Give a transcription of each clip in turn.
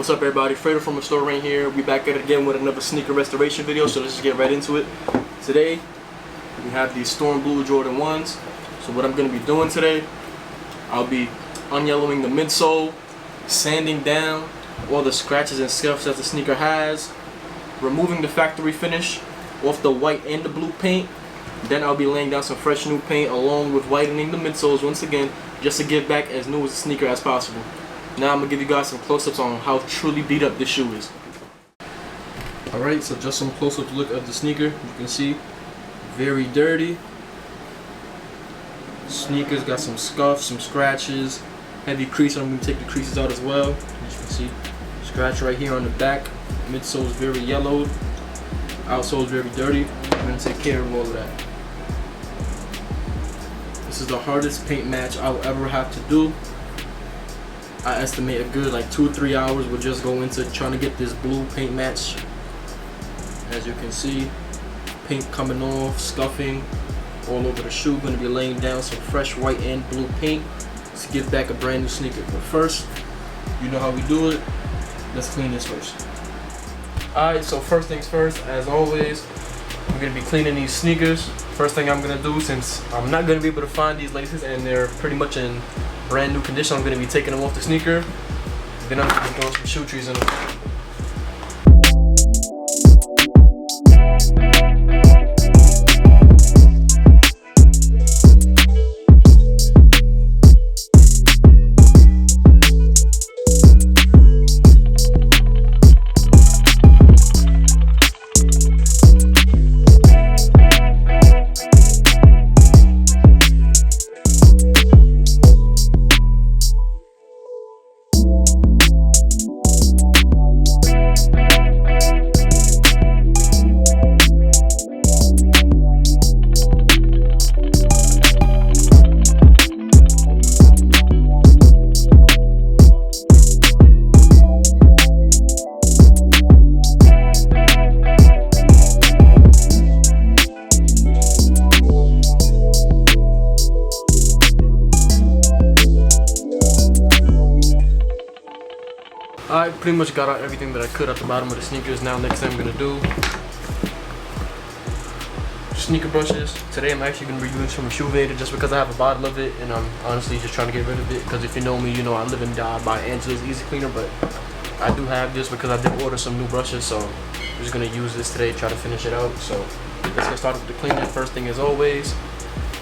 What's up everybody, Fredo from Midsole right here. We back at it again with another sneaker restoration video, so let's just get right into it. Today, we have these Storm Blue Jordan 1s. So what I'm going to be doing today, I'll be unyellowing the midsole, sanding down all the scratches and scuffs that the sneaker has, removing the factory finish off the white and the blue paint. Then I'll be laying down some fresh new paint along with whitening the midsoles once again, just to get back as new as the sneaker as possible. Now I'm going to give you guys some close-ups on how truly beat up this shoe is. Alright, so just some close-up look of the sneaker. You can see, very dirty. Sneakers got some scuffs, some scratches, heavy crease. I'm going to take the creases out as well. As you can see, scratch right here on the back. Midsole is very yellowed. Outsole is very dirty. I'm going to take care of all of that. This is the hardest paint match I'll ever have to do. I estimate a good like 2 or 3 hours will just go into trying to get this blue paint match. As you can see, paint coming off, scuffing all over the shoe. Going to be laying down some fresh white and blue paint to give back a brand new sneaker. But first, you know how we do it. Let's clean this first. Alright, so first things first, as always, we're going to be cleaning these sneakers. First thing I'm going to do, since I'm not going to be able to find these laces and they're pretty much in brand new condition, I'm going to be taking them off the sneaker. Then I'm going to throw some shoe trees in them. I pretty much got out everything that I could at the bottom of the sneakers. Now next thing I'm going to do, sneaker brushes. Today I'm actually going to be using some Shoevator just because I have a bottle of it and I'm honestly just trying to get rid of it, because if you know me, you know I live and die by Angela's Easy Cleaner, but I do have this because I did order some new brushes, so I'm just going to use this today, try to finish it out. So let's get started with the cleaning. First thing as always,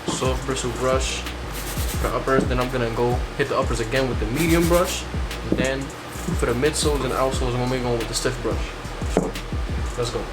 soft bristle brush for the uppers. Then I'm going to go hit the uppers again with the medium brush, and then for the midsoles and outsoles, I'm going to be going with the stiff brush. So, let's go.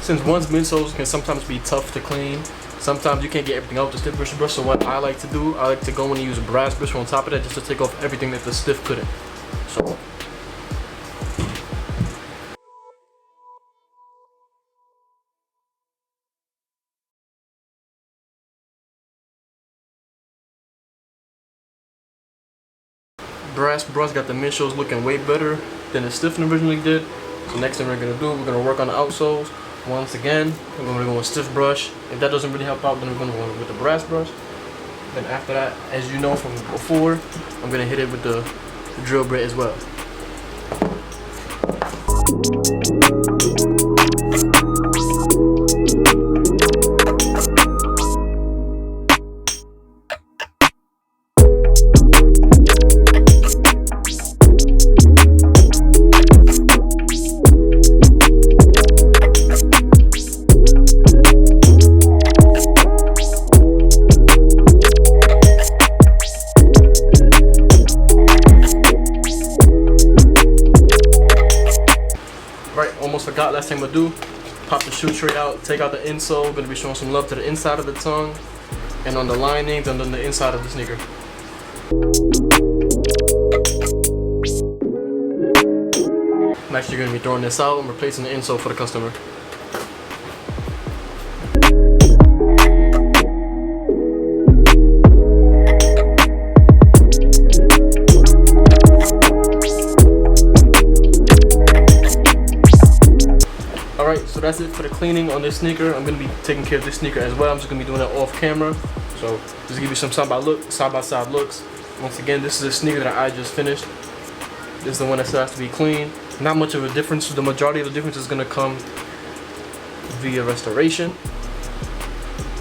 Since one's midsoles can sometimes be tough to clean, sometimes you can't get everything out with the stiff brush. So what I like to do, I like to go in and use a brass brush on top of that just to take off everything that the stiff couldn't. So. Brass brush got the midsoles looking way better than the stiffener originally did. So next thing we're going to do, we're going to work on the outsoles. Once again, we're going to go with stiff brush. If that doesn't really help out, then we're going to go with the brass brush. Then after that, as you know from before, I'm going to hit it with the drill bit as well. last thing I'm gonna do, pop the shoe tray out, take out the insole. Gonna be showing some love to the inside of the tongue and on the linings and on the inside of the sneaker. I'm actually gonna be throwing this out and replacing the insole for the customer. Alright, so that's it for the cleaning on this sneaker. I'm going to be taking care of this sneaker as well. I'm just going to be doing that off camera. So just give you some side by side looks. Once again, this is a sneaker that I just finished. This is the one that still has to be clean. Not much of a difference. The majority of the difference is going to come via restoration.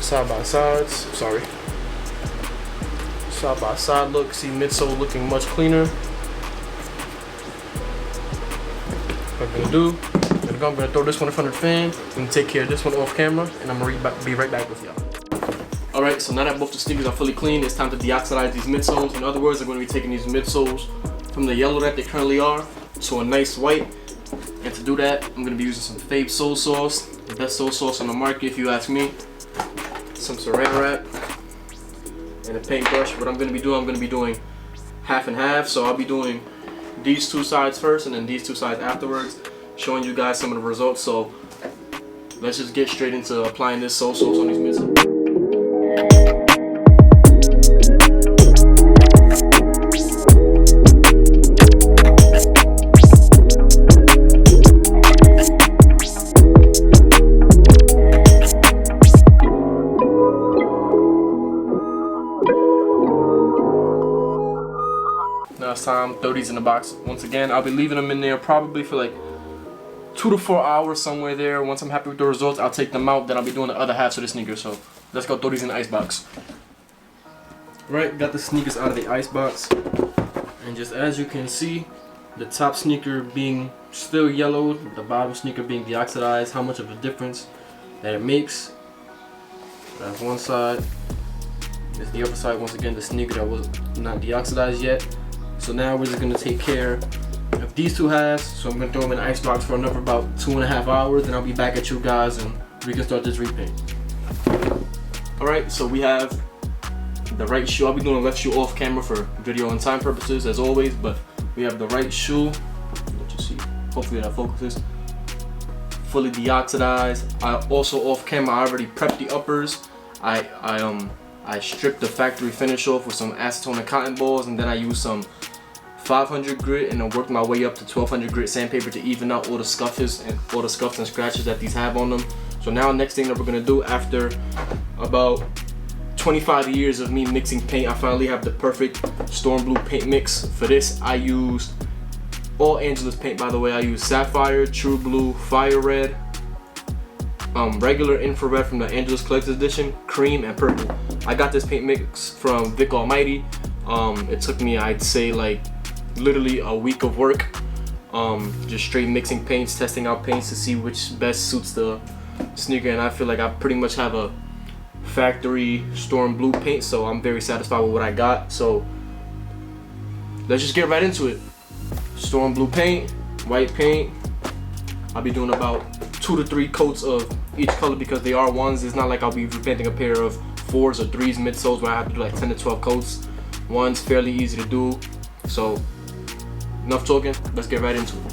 Side by sides. Sorry. Side by side look. See midsole looking much cleaner. What I'm going to do. I'm gonna throw this one in front of the fan and take care of this one off camera, and I'm gonna be right back with y'all. Alright, so now that both the sneakers are fully clean, it's time to deoxidize these midsoles. In other words, I'm gonna be taking these midsoles from the yellow that they currently are to a nice white. And to do that, I'm gonna be using some Fabe sole sauce, the best sole sauce on the market if you ask me. Some saran wrap and a paintbrush. What I'm gonna be doing half and half. So I'll be doing these two sides first and then these two sides afterwards, showing you guys some of the results. So let's just get straight into applying this sole sauce on these midsoles. Now it's time, throw these in the box. Once again, I'll be leaving them in there probably for like 2 to 4 hours, somewhere there. Once I'm happy with the results, I'll take them out. Then I'll be doing the other half of the sneaker. So let's go throw these in the ice box. Right, got the sneakers out of the ice box, and just as you can see, the top sneaker being still yellowed, the bottom sneaker being deoxidized. How much of a difference that it makes. That's one side. There's the other side. Once again, the sneaker that was not deoxidized yet. So now we're just gonna take care of these two halves. So I'm gonna throw them in the ice box for another about 2.5 hours. Then I'll be back at you guys and we can start this repaint. Alright, so we have the right shoe. I'll be doing the left shoe off camera for video and time purposes as always, but we have the right shoe. Let you see. Hopefully that focuses. Fully deoxidized. I also off camera I already prepped the uppers. I stripped the factory finish off with some acetone and cotton balls, and then I used some 500 grit and I worked my way up to 1200 grit sandpaper to even out all the scuffs and scratches that these have on them. So now next thing that we're gonna do, after about 25 years of me mixing paint, I finally have the perfect storm blue paint mix. For this I used all Angelus paint, by the way. I used sapphire, true blue, fire red, regular infrared from the Angelus Collector's Edition, cream, and purple. I got this paint mix from Vic Almighty. It took me, I'd say, like literally a week of work, just straight mixing paints, testing out paints to see which best suits the sneaker, and I feel like I pretty much have a factory storm blue paint, so I'm very satisfied with what I got. So let's just get right into it. Storm blue paint, white paint. I'll be doing about 2 to 3 coats of each color because they are ones. It's not like I'll be repainting a pair of 4s or 3s midsoles where I have to do like 10 to 12 coats. One's fairly easy to do. So enough talking, let's get right into it.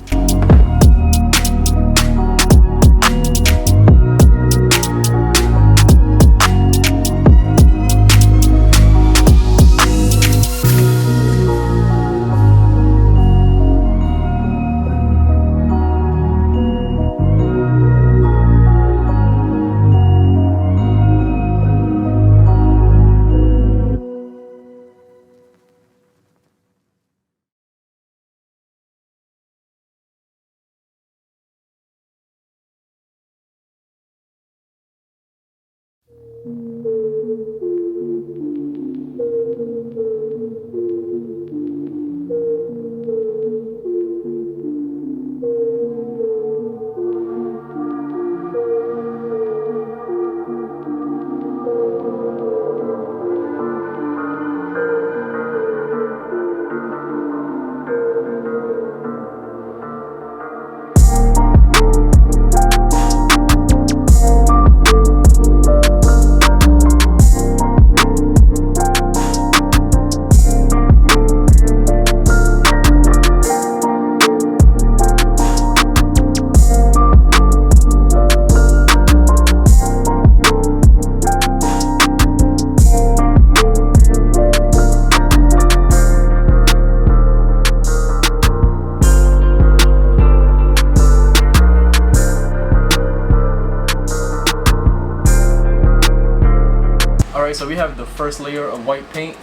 we have the first layer of white paint.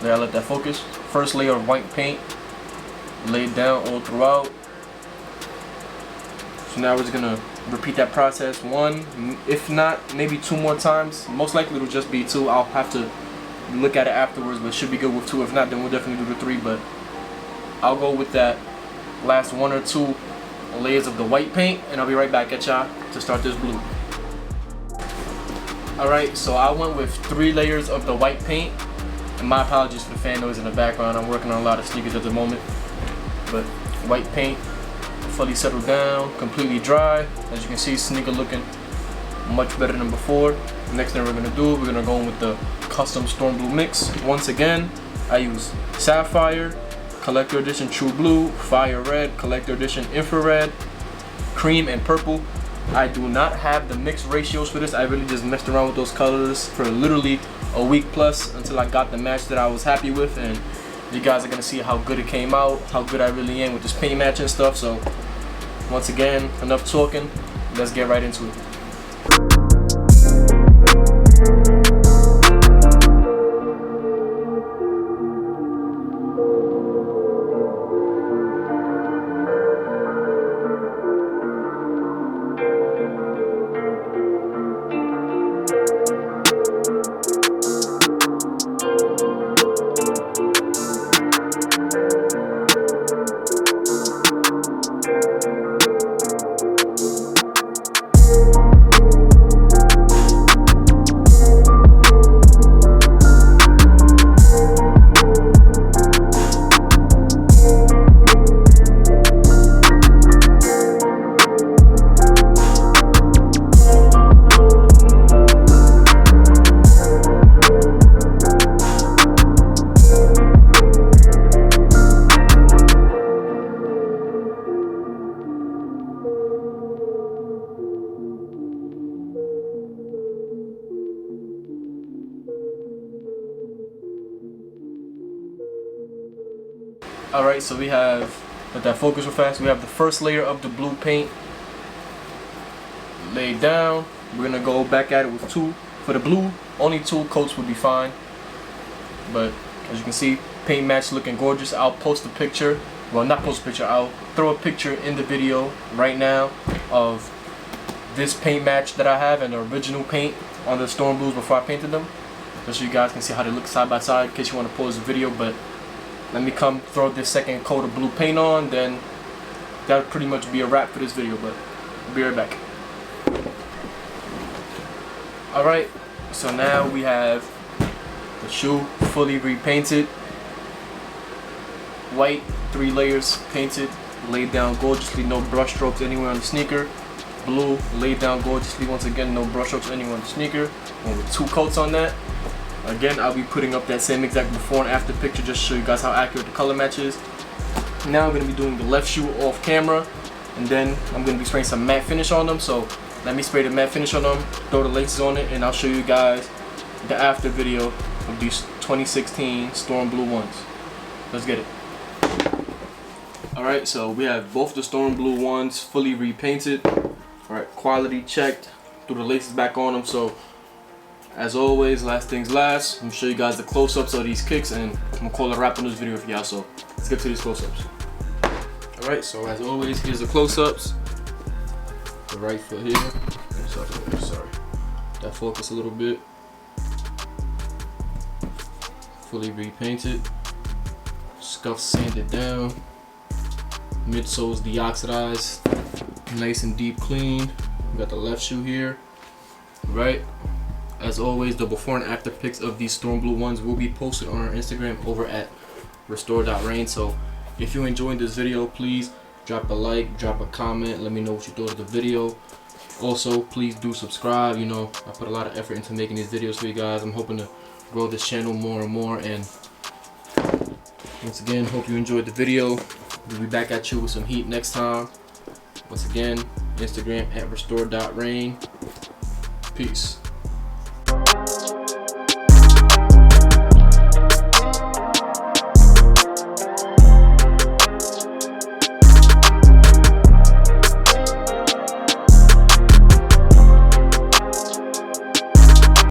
There, I let that focus. First layer of white paint laid down all throughout. So now we're just gonna repeat that process one, if not maybe 2 more times. Most likely it'll just be 2. I'll have to look at it afterwards, but it should be good with 2. If not, then we'll definitely do the 3. But I'll go with that last 1 or 2 layers of the white paint, and I'll be right back at y'all to start this blue. Alright, so I went with 3 layers of the white paint, and my apologies for the fan noise in the background. I'm working on a lot of sneakers at the moment. But white paint fully settled down, completely dry. As you can see, sneaker looking much better than before. Next thing we're gonna do, we're gonna go in with the custom storm blue mix. Once again, I use sapphire, collector edition true blue, fire red, collector edition infrared, cream, and purple. I do not have the mix ratios for this. I really just messed around with those colors for literally a week plus until I got the match that I was happy with, and you guys are gonna see how good it came out, how good I really am with this paint match and stuff. So once again, enough talking, let's get right into it. Alright, so we have, let that focus real fast, we have the first layer of the blue paint laid down. We're going to go back at it with 2. For the blue, only 2 coats would be fine. But as you can see, paint match looking gorgeous. I'll post a picture, well not post a picture, I'll throw a picture in the video right now of this paint match that I have and the original paint on the storm blues before I painted them. Just so you guys can see how they look side by side in case you want to pause the video. But let me come throw this second coat of blue paint on, then that'll pretty much be a wrap for this video, but I'll be right back. Alright, so now we have the shoe fully repainted. White, 3 layers painted, laid down gorgeously, no brush strokes anywhere on the sneaker. Blue, laid down gorgeously, once again, no brush strokes anywhere on the sneaker. Went with 2 coats on that. Again, I'll be putting up that same exact before and after picture just to show you guys how accurate the color match is. Now I'm going to be doing the left shoe off camera, and then I'm going to be spraying some matte finish on them. So let me spray the matte finish on them, throw the laces on it, and I'll show you guys the after video of these 2016 Storm Blue ones. Let's get it. Alright, so we have both the Storm Blue ones fully repainted. Alright, quality checked, threw the laces back on them. So as always, last things last, I'm gonna show you guys the close-ups of these kicks, and I'm gonna call it a wrap on this video for y'all. So let's get to these close-ups. Alright, so as always, here's the close-ups. The right foot here. Sorry, that focus a little bit. Fully repainted, scuff sanded down, midsoles de-oxidized, nice and deep clean. We got the left shoe here. Right, as always, the before and after pics of these Storm Blue ones will be posted on our Instagram over at restore.rain. So if you enjoyed this video, please drop a like, drop a comment, let me know what you thought of the video. Also, please do subscribe. You know, I put a lot of effort into making these videos for you guys. I'm hoping to grow this channel more and more, and once again, hope you enjoyed the video. We'll be back at you with some heat next time. Once again, Instagram at restore.rain. Peace.